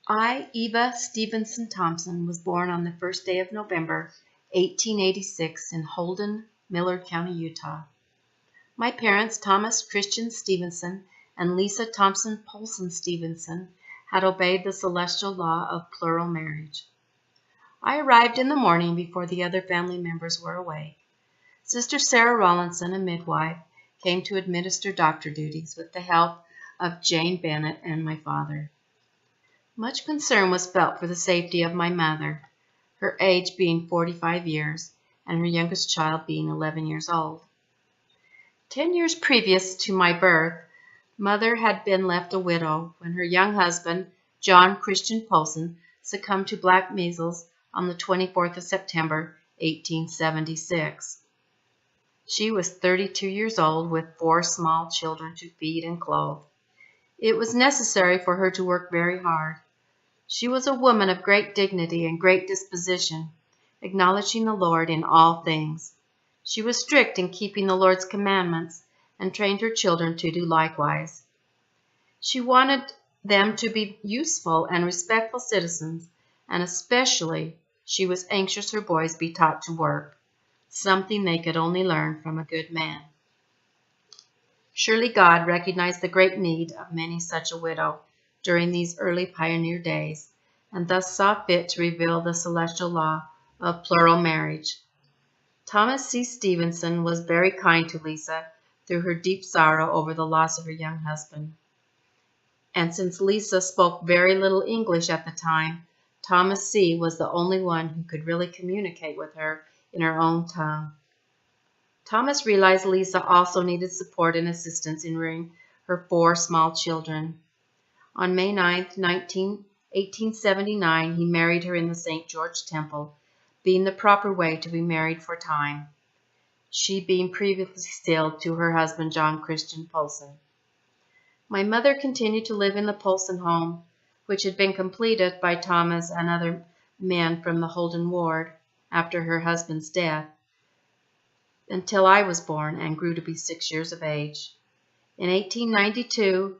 I, Eva Stephenson Thompson, was born on the first day of November, 1886, in Holden, Millard County, Utah. My parents, Thomas Christian Stephenson and Lisa Thompson Polson Stephenson, had obeyed the celestial law of plural marriage. I arrived in the morning before the other family members were awake. Sister Sarah Rawlinson, a midwife, came to administer doctor duties with the help of Jane Bennett and my father. Much concern was felt for the safety of my mother, her age being 45 years and her youngest child being 11 years old. 10 years previous to my birth, Mother had been left a widow when her young husband, John Christian Polson, succumbed to black measles on the 24th of September, 1876. She was 32 years old with 4 small children to feed and clothe. It was necessary for her to work very hard. She was a woman of great dignity and great disposition, acknowledging the Lord in all things. She was strict in keeping the Lord's commandments and trained her children to do likewise. She wanted them to be useful and respectful citizens, and especially she was anxious her boys be taught to work, something they could only learn from a good man. Surely God recognized the great need of many such a widow during these early pioneer days, and thus saw fit to reveal the celestial law of plural marriage. Thomas C. Stephenson was very kind to Lisa through her deep sorrow over the loss of her young husband. And since Lisa spoke very little English at the time, Thomas C. was the only one who could really communicate with her in her own tongue. Thomas realized Lisa also needed support and assistance in rearing her 4 small children. On May 9, 1879, he married her in the St. George Temple, being the proper way to be married for time, she being previously still to her husband John Christian Polson. My mother continued to live in the Polson home, which had been completed by Thomas and other men from the Holden ward after her husband's death, until I was born and grew to be 6 years of age. In 1892,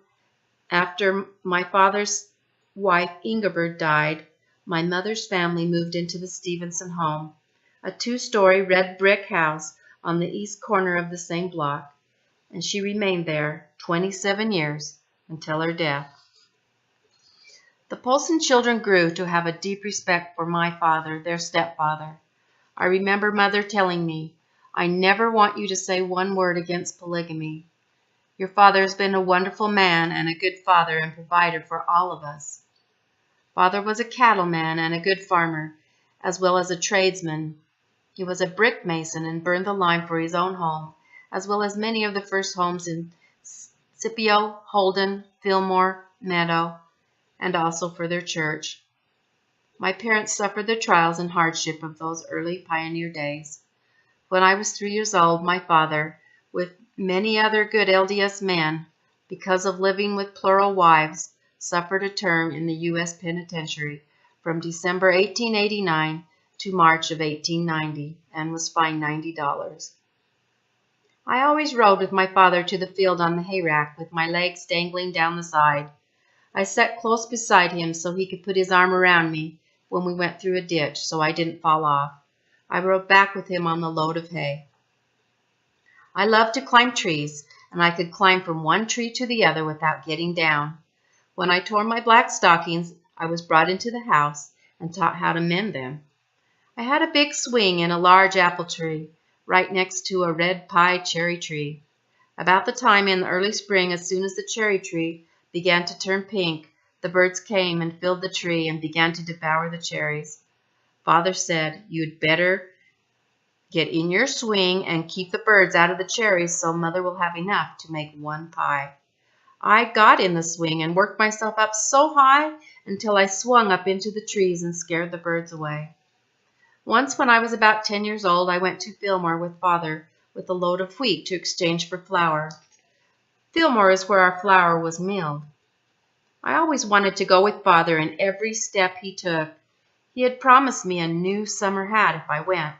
after my father's wife Ingeborg died, my mother's family moved into the Stephenson home, a 2-story red brick house on the east corner of the same block, and she remained there 27 years until her death. The Polson children grew to have a deep respect for my father, their stepfather. I remember Mother telling me, "I never want you to say one word against polygamy. Your father has been a wonderful man and a good father and provider for all of us." Father was a cattleman and a good farmer, as well as a tradesman. He was a brick mason and burned the lime for his own home, as well as many of the first homes in Scipio, Holden, Fillmore, Meadow, and also for their church. My parents suffered the trials and hardship of those early pioneer days. When I was 3 years old, my father, with many other good LDS men, because of living with plural wives, suffered a term in the U.S. Penitentiary from December 1889 to March of 1890 and was fined $90. I always rode with my father to the field on the hayrack with my legs dangling down the side. I sat close beside him so he could put his arm around me when we went through a ditch so I didn't fall off. I rode back with him on the load of hay. I loved to climb trees, and I could climb from one tree to the other without getting down. When I tore my black stockings, I was brought into the house and taught how to mend them. I had a big swing in a large apple tree right next to a red pie cherry tree. About the time in the early spring, as soon as the cherry tree began to turn pink, the birds came and filled the tree and began to devour the cherries. Father said, "You'd better get in your swing and keep the birds out of the cherries so Mother will have enough to make one pie." I got in the swing and worked myself up so high until I swung up into the trees and scared the birds away. Once when I was about 10 years old, I went to Fillmore with Father with a load of wheat to exchange for flour. Fillmore is where our flour was milled. I always wanted to go with Father in every step he took. He had promised me a new summer hat if I went.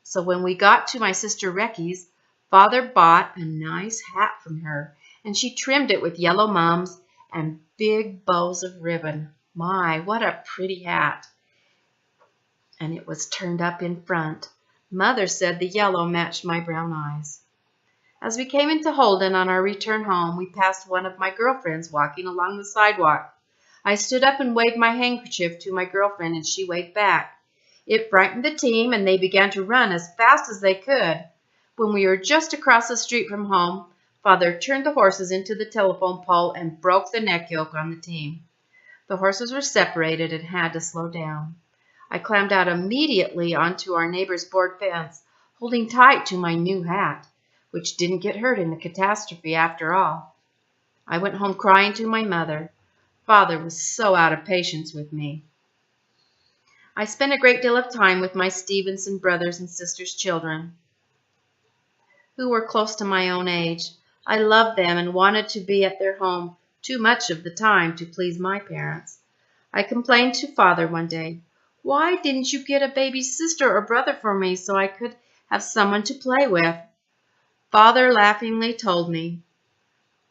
So when we got to my sister Recky's, Father bought a nice hat from her, and she trimmed it with yellow mums and big bows of ribbon. My, what a pretty hat! And it was turned up in front. Mother said the yellow matched my brown eyes. As we came into Holden on our return home, we passed one of my girlfriends walking along the sidewalk. I stood up and waved my handkerchief to my girlfriend, and she waved back. It frightened the team, and they began to run as fast as they could. When we were just across the street from home, Father turned the horses into the telephone pole and broke the neck yoke on the team. The horses were separated and had to slow down. I climbed out immediately onto our neighbor's board fence, holding tight to my new hat, which didn't get hurt in the catastrophe after all. I went home crying to my mother. Father was so out of patience with me. I spent a great deal of time with my Stephenson brothers and sisters' children, who were close to my own age. I loved them and wanted to be at their home too much of the time to please my parents. I complained to Father one day, "Why didn't you get a baby sister or brother for me so I could have someone to play with?" Father laughingly told me,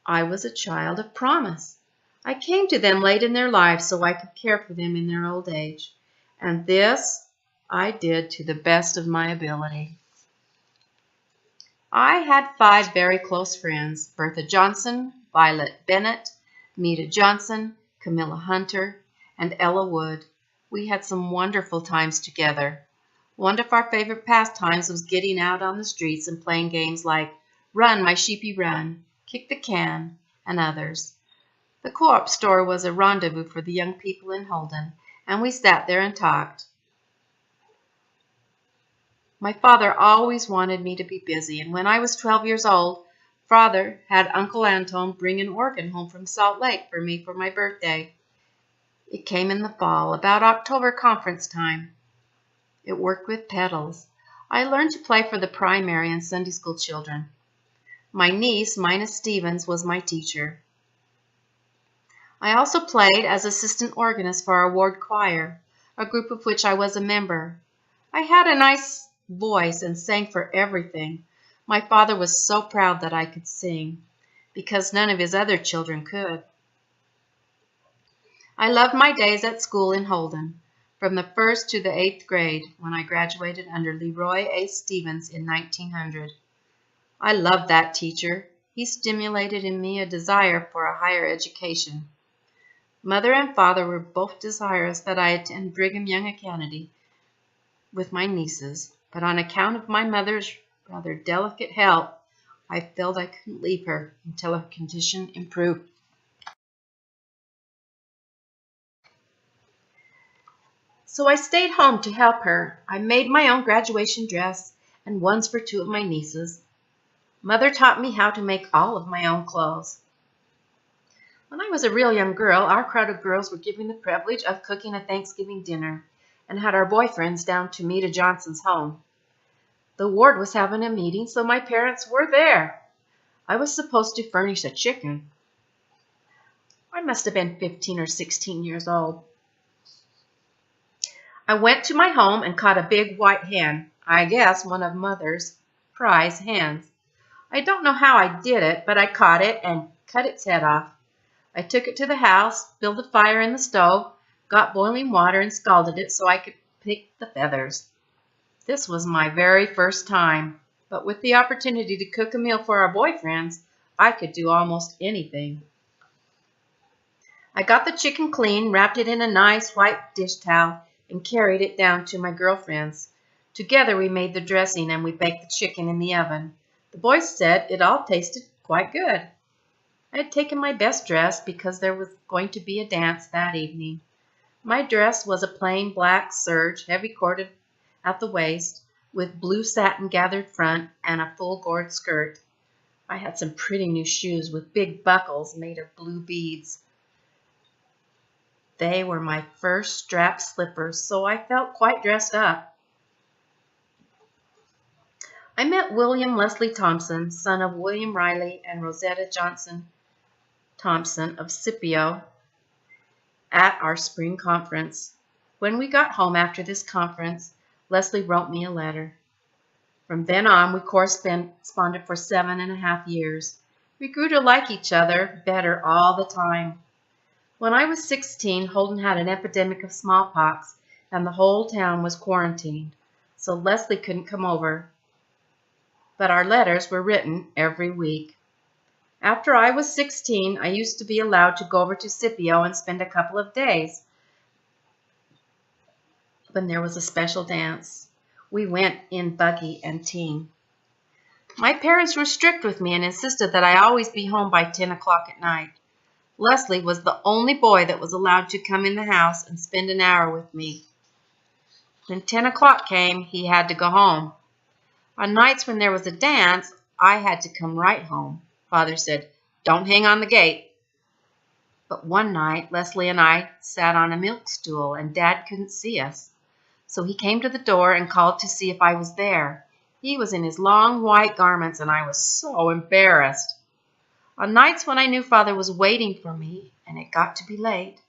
"I was a child of promise. I came to them late in their lives so I could care for them in their old age. And this I did to the best of my ability." I had 5 very close friends: Bertha Johnson, Violet Bennett, Meta Johnson, Camilla Hunter, and Ella Wood. We had some wonderful times together. One of our favorite pastimes was getting out on the streets and playing games like Run, My Sheepy Run, Kick the Can, and others. The co-op store was a rendezvous for the young people in Holden, and we sat there and talked. My father always wanted me to be busy, and when I was 12 years old, Father had Uncle Anton bring an organ home from Salt Lake for me for my birthday. It came in the fall, about October conference time. It worked with pedals. I learned to play for the primary and Sunday school children. My niece, Mina Stevens, was my teacher. I also played as assistant organist for our ward choir, a group of which I was a member. I had a nice voice and sang for everything. My father was so proud that I could sing, because none of his other children could. I loved my days at school in Holden, from the 1st to the 8th grade, when I graduated under Leroy A. Stevens in 1900. I loved that teacher. He stimulated in me a desire for a higher education. Mother and father were both desirous that I attend Brigham Young Academy with my nieces, but on account of my mother's rather delicate health, I felt I couldn't leave her until her condition improved. So I stayed home to help her. I made my own graduation dress and ones for 2 of my nieces. Mother taught me how to make all of my own clothes. When I was a real young girl, our crowd of girls were given the privilege of cooking a Thanksgiving dinner and had our boyfriends down to Meta Johnson's home. The ward was having a meeting, so my parents were there. I was supposed to furnish a chicken. I must have been 15 or 16 years old. I went to my home and caught a big white hen, I guess one of Mother's prize hens. I don't know how I did it, but I caught it and cut its head off. I took it to the house, built a fire in the stove, got boiling water and scalded it so I could pick the feathers. This was my very first time, but with the opportunity to cook a meal for our boyfriends, I could do almost anything. I got the chicken clean, wrapped it in a nice white dish towel, and carried it down to my girlfriend's. Together we made the dressing and we baked the chicken in the oven. The boys said it all tasted quite good. I had taken my best dress because there was going to be a dance that evening. My dress was a plain black serge, heavy corded at the waist, with blue satin gathered front and a full gored skirt. I had some pretty new shoes with big buckles made of blue beads. They were my first strap slippers, so I felt quite dressed up. I met William Leslie Thompson, son of William Riley and Rosetta Johnson Thompson of Scipio, at our spring conference. When we got home after this conference, Leslie wrote me a letter. From then on, we corresponded for 7.5 years. We grew to like each other better all the time. When I was 16, Holden had an epidemic of smallpox, and the whole town was quarantined, so Leslie couldn't come over, but our letters were written every week. After I was 16, I used to be allowed to go over to Scipio and spend a couple of days when there was a special dance. We went in buggy and team. My parents were strict with me and insisted that I always be home by 10 o'clock at night. Leslie was the only boy that was allowed to come in the house and spend an hour with me. When 10 o'clock came, he had to go home. On nights when there was a dance, I had to come right home. Father said, "Don't hang on the gate." But one night, Leslie and I sat on a milk stool and Dad couldn't see us. So he came to the door and called to see if I was there. He was in his long white garments and I was so embarrassed. On nights when I knew Father was waiting for me and it got to be late,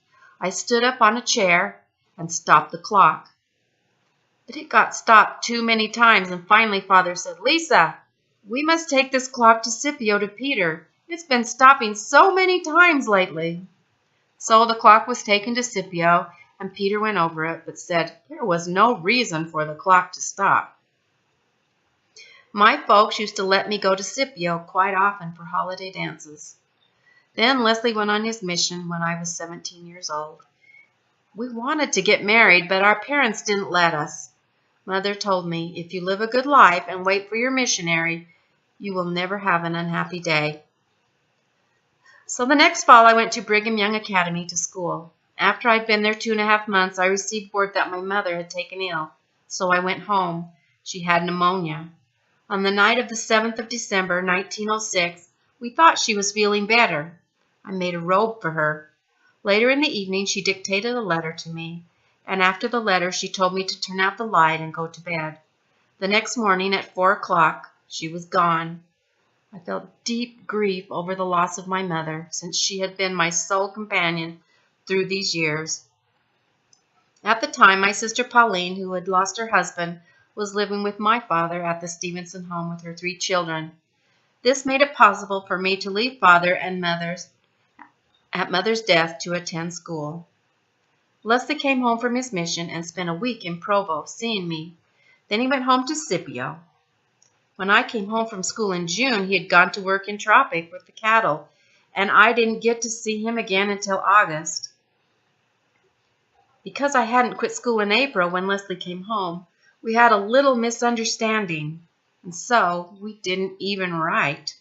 I stood up on a chair and stopped the clock. But it got stopped too many times and finally Father said, "Lisa, we must take this clock to Scipio to Peter. It's been stopping so many times lately." So the clock was taken to Scipio and Peter went over it but said there was no reason for the clock to stop. My folks used to let me go to Scipio quite often for holiday dances. Then Leslie went on his mission when I was 17 years old. We wanted to get married, but our parents didn't let us. Mother told me, "If you live a good life and wait for your missionary, you will never have an unhappy day." So the next fall I went to Brigham Young Academy to school. After I'd been there 2.5 months, I received word that my mother had taken ill, so I went home. She had pneumonia. On the night of the 7th of December, 1906, we thought she was feeling better. I made a robe for her. Later in the evening, she dictated a letter to me, and after the letter, she told me to turn out the light and go to bed. The next morning at 4 o'clock, she was gone. I felt deep grief over the loss of my mother, since she had been my sole companion through these years. At the time, my sister Pauline, who had lost her husband, was living with my father at the Stephenson home with her 3 children. This made it possible for me to leave Father and Mother's death to attend school. Leslie came home from his mission and spent a week in Provo seeing me. Then he went home to Scipio. When I came home from school in June, he had gone to work in Tropic with the cattle, and I didn't get to see him again until August. Because I hadn't quit school in April when Leslie came home, we had a little misunderstanding, and so we didn't even write.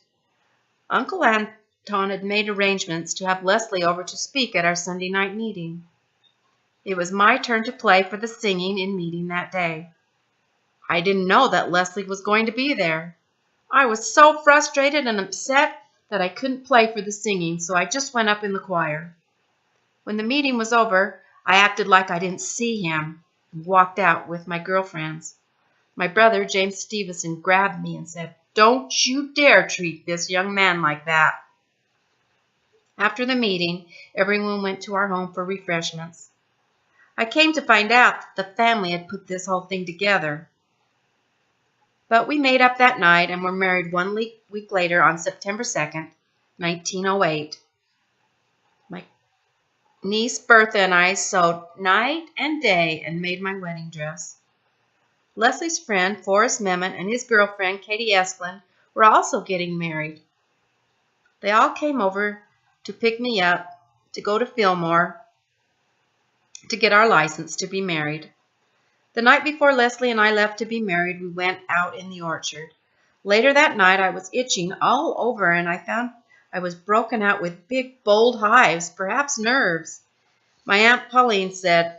Uncle Anton had made arrangements to have Leslie over to speak at our Sunday night meeting. It was my turn to play for the singing in meeting that day. I didn't know that Leslie was going to be there. I was so frustrated and upset that I couldn't play for the singing, so I just went up in the choir. When the meeting was over, I acted like I didn't see him and walked out with my girlfriends. My brother, James Stevenson, grabbed me and said, "Don't you dare treat this young man like that." After the meeting, everyone went to our home for refreshments. I came to find out that the family had put this whole thing together. But we made up that night and were married 1 week later on September 2nd, 1908. My niece Bertha and I sewed night and day and made my wedding dress. Leslie's friend, Forrest Memon, and his girlfriend, Katie Esplin, were also getting married. They all came over to pick me up, to go to Fillmore, to get our license to be married. The night before Leslie and I left to be married, we went out in the orchard. Later that night, I was itching all over, and I found I was broken out with big, bold hives, perhaps nerves. My Aunt Pauline said,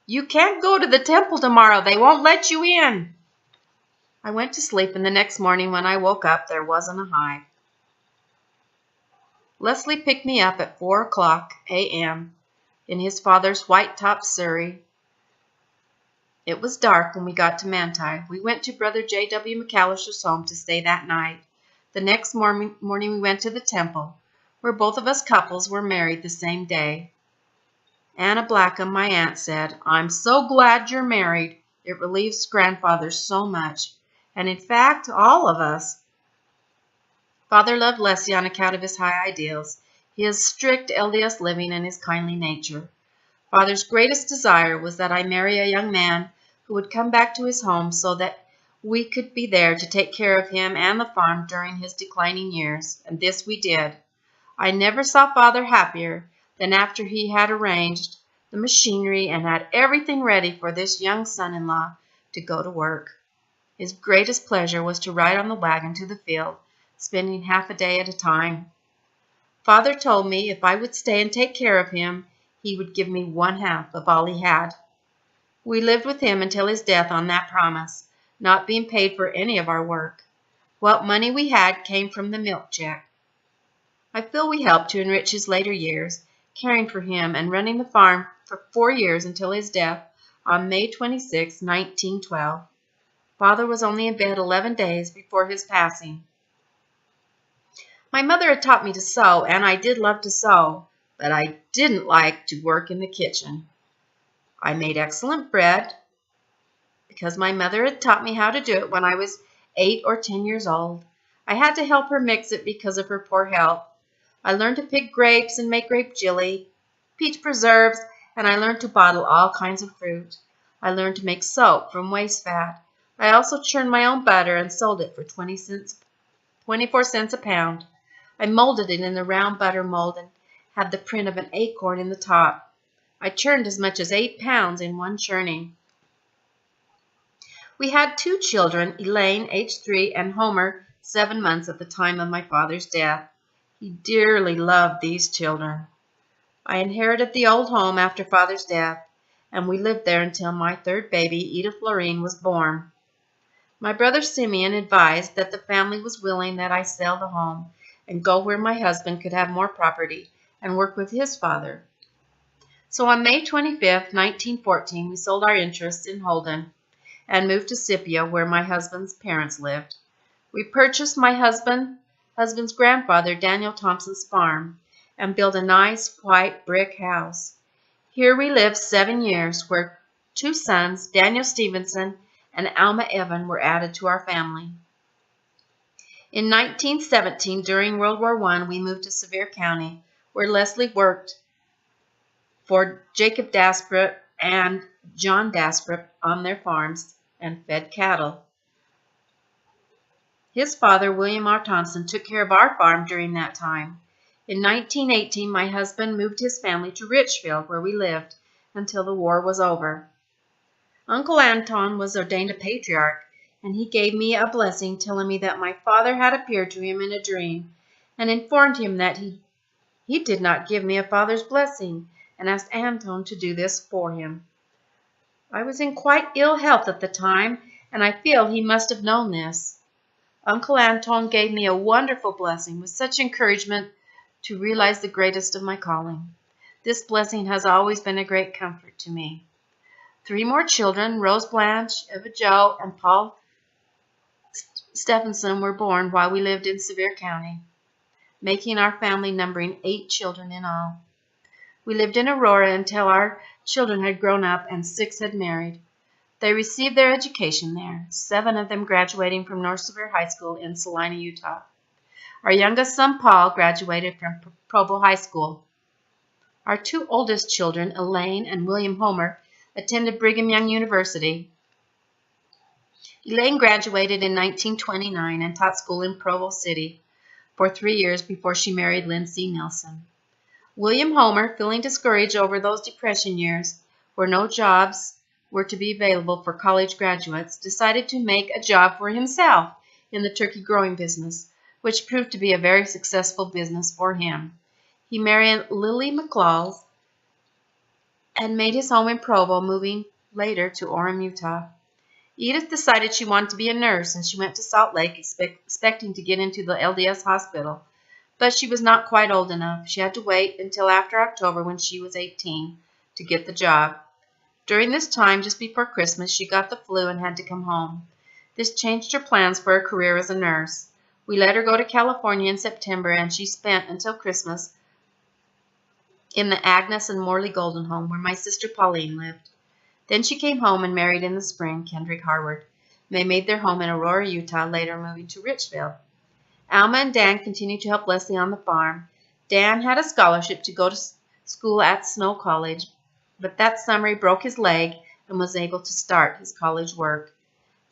"You can't go to the temple tomorrow. They won't let you in." I went to sleep, and the next morning when I woke up, there wasn't a hive. Leslie picked me up at 4 o'clock a.m. in his father's white-top surrey. It was dark when we got to Manti. We went to Brother J.W. McAllister's home to stay that night. The next morning we went to the temple, where both of us couples were married the same day. Anna Blackham, my aunt, said, "I'm so glad you're married. It relieves grandfather so much, and in fact, all of us." Father loved Leslie on account of his high ideals. his strict LDS living, and his kindly nature. Father's greatest desire was that I marry a young man who would come back to his home so that we could be there to take care of him and the farm during his declining years, and this we did. I never saw Father happier than after he had arranged the machinery and had everything ready for this young son-in-law to go to work. His greatest pleasure was to ride on the wagon to the field, spending half a day at a time. Father told me if I would stay and take care of him, he would give me one half of all he had. We lived with him until his death on that promise, not being paid for any of our work. What money we had came from the milk check. I feel we helped to enrich his later years, caring for him and running the farm for 4 years until his death on May 26, 1912. Father was only in bed 11 days before his passing. My mother had taught me to sew, and I did love to sew, but I didn't like to work in the kitchen. I made excellent bread because my mother had taught me how to do it when I was 8 or 10 years old. I had to help her mix it because of her poor health. I learned to pick grapes and make grape jelly, peach preserves, and I learned to bottle all kinds of fruit. I learned to make soap from waste fat. I also churned my own butter and sold it for 24 cents a pound. I molded it in the round butter mold and had the print of an acorn in the top. I churned as much as 8 pounds in one churning. We had 2 children, Elaine, age 3, and Homer, 7 months at the time of my father's death. He dearly loved these children. I inherited the old home after Father's death, and we lived there until my 3rd baby, Edith Lorene, was born. My brother Simeon advised that the family was willing that I sell the home and go where my husband could have more property and work with his father. So on May 25, 1914, we sold our interests in Holden and moved to Scipio, where my husband's parents lived. We purchased my husband's grandfather, Daniel Thompson's farm, and built a nice white brick house. Here we lived 7 years, where 2 sons, Daniel Stephenson and Alma Evan, were added to our family. In 1917, during World War I, we moved to Sevier County, where Leslie worked for Jacob Dasprup and John Dasprup on their farms and fed cattle. His father, William R. Thompson, took care of our farm during that time. In 1918, my husband moved his family to Richfield, where we lived until the war was over. Uncle Anton was ordained a patriarch, and he gave me a blessing, telling me that my father had appeared to him in a dream and informed him that he did not give me a father's blessing, and asked Anton to do this for him. I was in quite ill health at the time, and I feel he must have known this. Uncle Anton gave me a wonderful blessing with such encouragement to realize the greatest of my calling. This blessing has always been a great comfort to me. 3 more children, Rose Blanche, Eva Jo, and Paul Stephenson, were born while we lived in Sevier County, making our family numbering 8 children in all. We lived in Aurora until our children had grown up and 6 had married. They received their education there, 7 of them graduating from North Sevier High School in Salina, Utah. Our youngest son, Paul, graduated from Provo High School. Our 2 oldest children, Elaine and William Homer, attended Brigham Young University. Elaine graduated in 1929 and taught school in Provo City for 3 years before she married Lindsay Nelson. William Homer, feeling discouraged over those depression years where no jobs were to be available for college graduates, decided to make a job for himself in the turkey growing business, which proved to be a very successful business for him. He married Lily McLaws and made his home in Provo, moving later to Orem, Utah. Edith decided she wanted to be a nurse, and she went to Salt Lake expecting to get into the LDS hospital. But she was not quite old enough. She had to wait until after October, when she was 18, to get the job. During this time, just before Christmas, she got the flu and had to come home. This changed her plans for a career as a nurse. We let her go to California in September, and she spent until Christmas in the Agnes and Morley Golden home, where my sister Pauline lived. Then she came home and married in the spring Kendrick Harward. They made their home in Aurora, Utah, later moving to Richfield. Alma and Dan continued to help Leslie on the farm. Dan had a scholarship to go to school at Snow College, but that summer he broke his leg and was able to start his college work.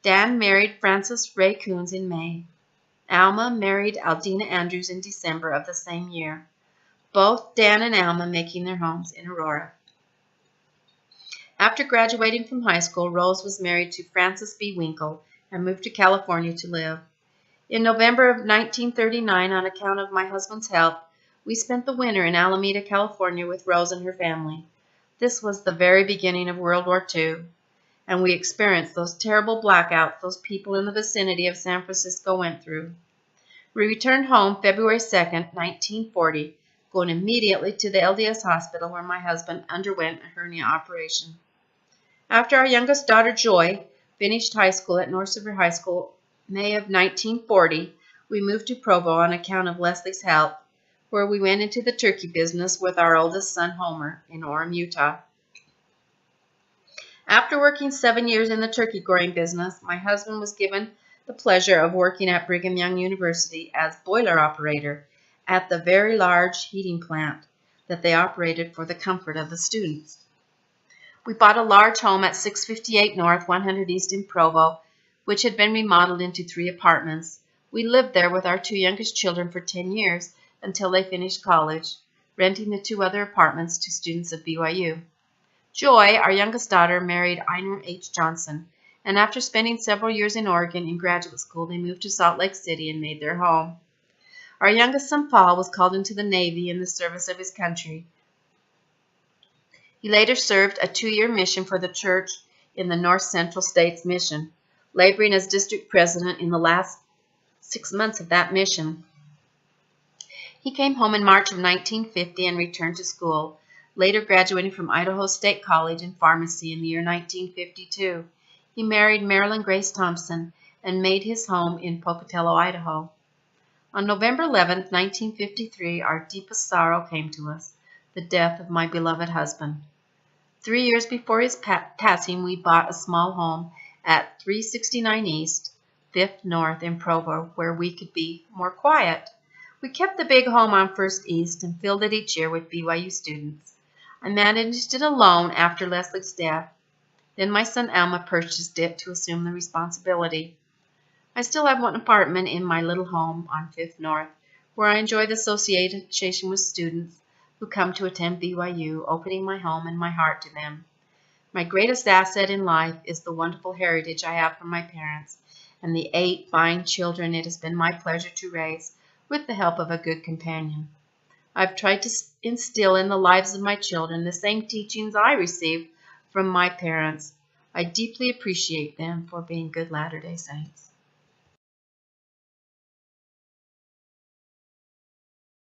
Dan married Frances Ray Coons in May. Alma married Aldina Andrews in December of the same year, both Dan and Alma making their homes in Aurora. After graduating from high school, Rose was married to Francis B. Winkle and moved to California to live. In November of 1939, on account of my husband's health, we spent the winter in Alameda, California with Rose and her family. This was the very beginning of World War II, and we experienced those terrible blackouts those people in the vicinity of San Francisco went through. We returned home February 2nd, 1940, going immediately to the LDS hospital where my husband underwent a hernia operation. After our youngest daughter, Joy, finished high school at North River High School, May of 1940, we moved to Provo on account of Leslie's health, where we went into the turkey business with our oldest son, Homer, in Orem, Utah. After working 7 years in the turkey growing business, my husband was given the pleasure of working at Brigham Young University as boiler operator at the very large heating plant that they operated for the comfort of the students. We bought a large home at 658 North, 100 East in Provo, which had been remodeled into 3 apartments. We lived there with our 2 youngest children for 10 years until they finished college, renting the 2 other apartments to students of BYU. Joy, our youngest daughter, married Einar H. Johnson, and after spending several years in Oregon in graduate school, they moved to Salt Lake City and made their home. Our youngest son, Paul, was called into the Navy in the service of his country. He later served a 2-year mission for the church in the North Central States Mission, laboring as district president in the last 6 months of that mission. He came home in March of 1950 and returned to school, later graduating from Idaho State College in pharmacy in the year 1952. He married Marilyn Grace Thompson and made his home in Pocatello, Idaho. On November 11, 1953, our deepest sorrow came to us, the death of my beloved husband. 3 years before his passing, we bought a small home at 369 East, 5th North in Provo, where we could be more quiet. We kept the big home on First East and filled it each year with BYU students. I managed it alone after Leslie's death. Then my son Alma purchased it to assume the responsibility. I still have one apartment in my little home on 5th North, where I enjoy the association with students who come to attend BYU, opening my home and my heart to them. My greatest asset in life is the wonderful heritage I have from my parents and the 8 fine children it has been my pleasure to raise with the help of a good companion. I've tried to instill in the lives of my children the same teachings I received from my parents. I deeply appreciate them for being good Latter-day Saints.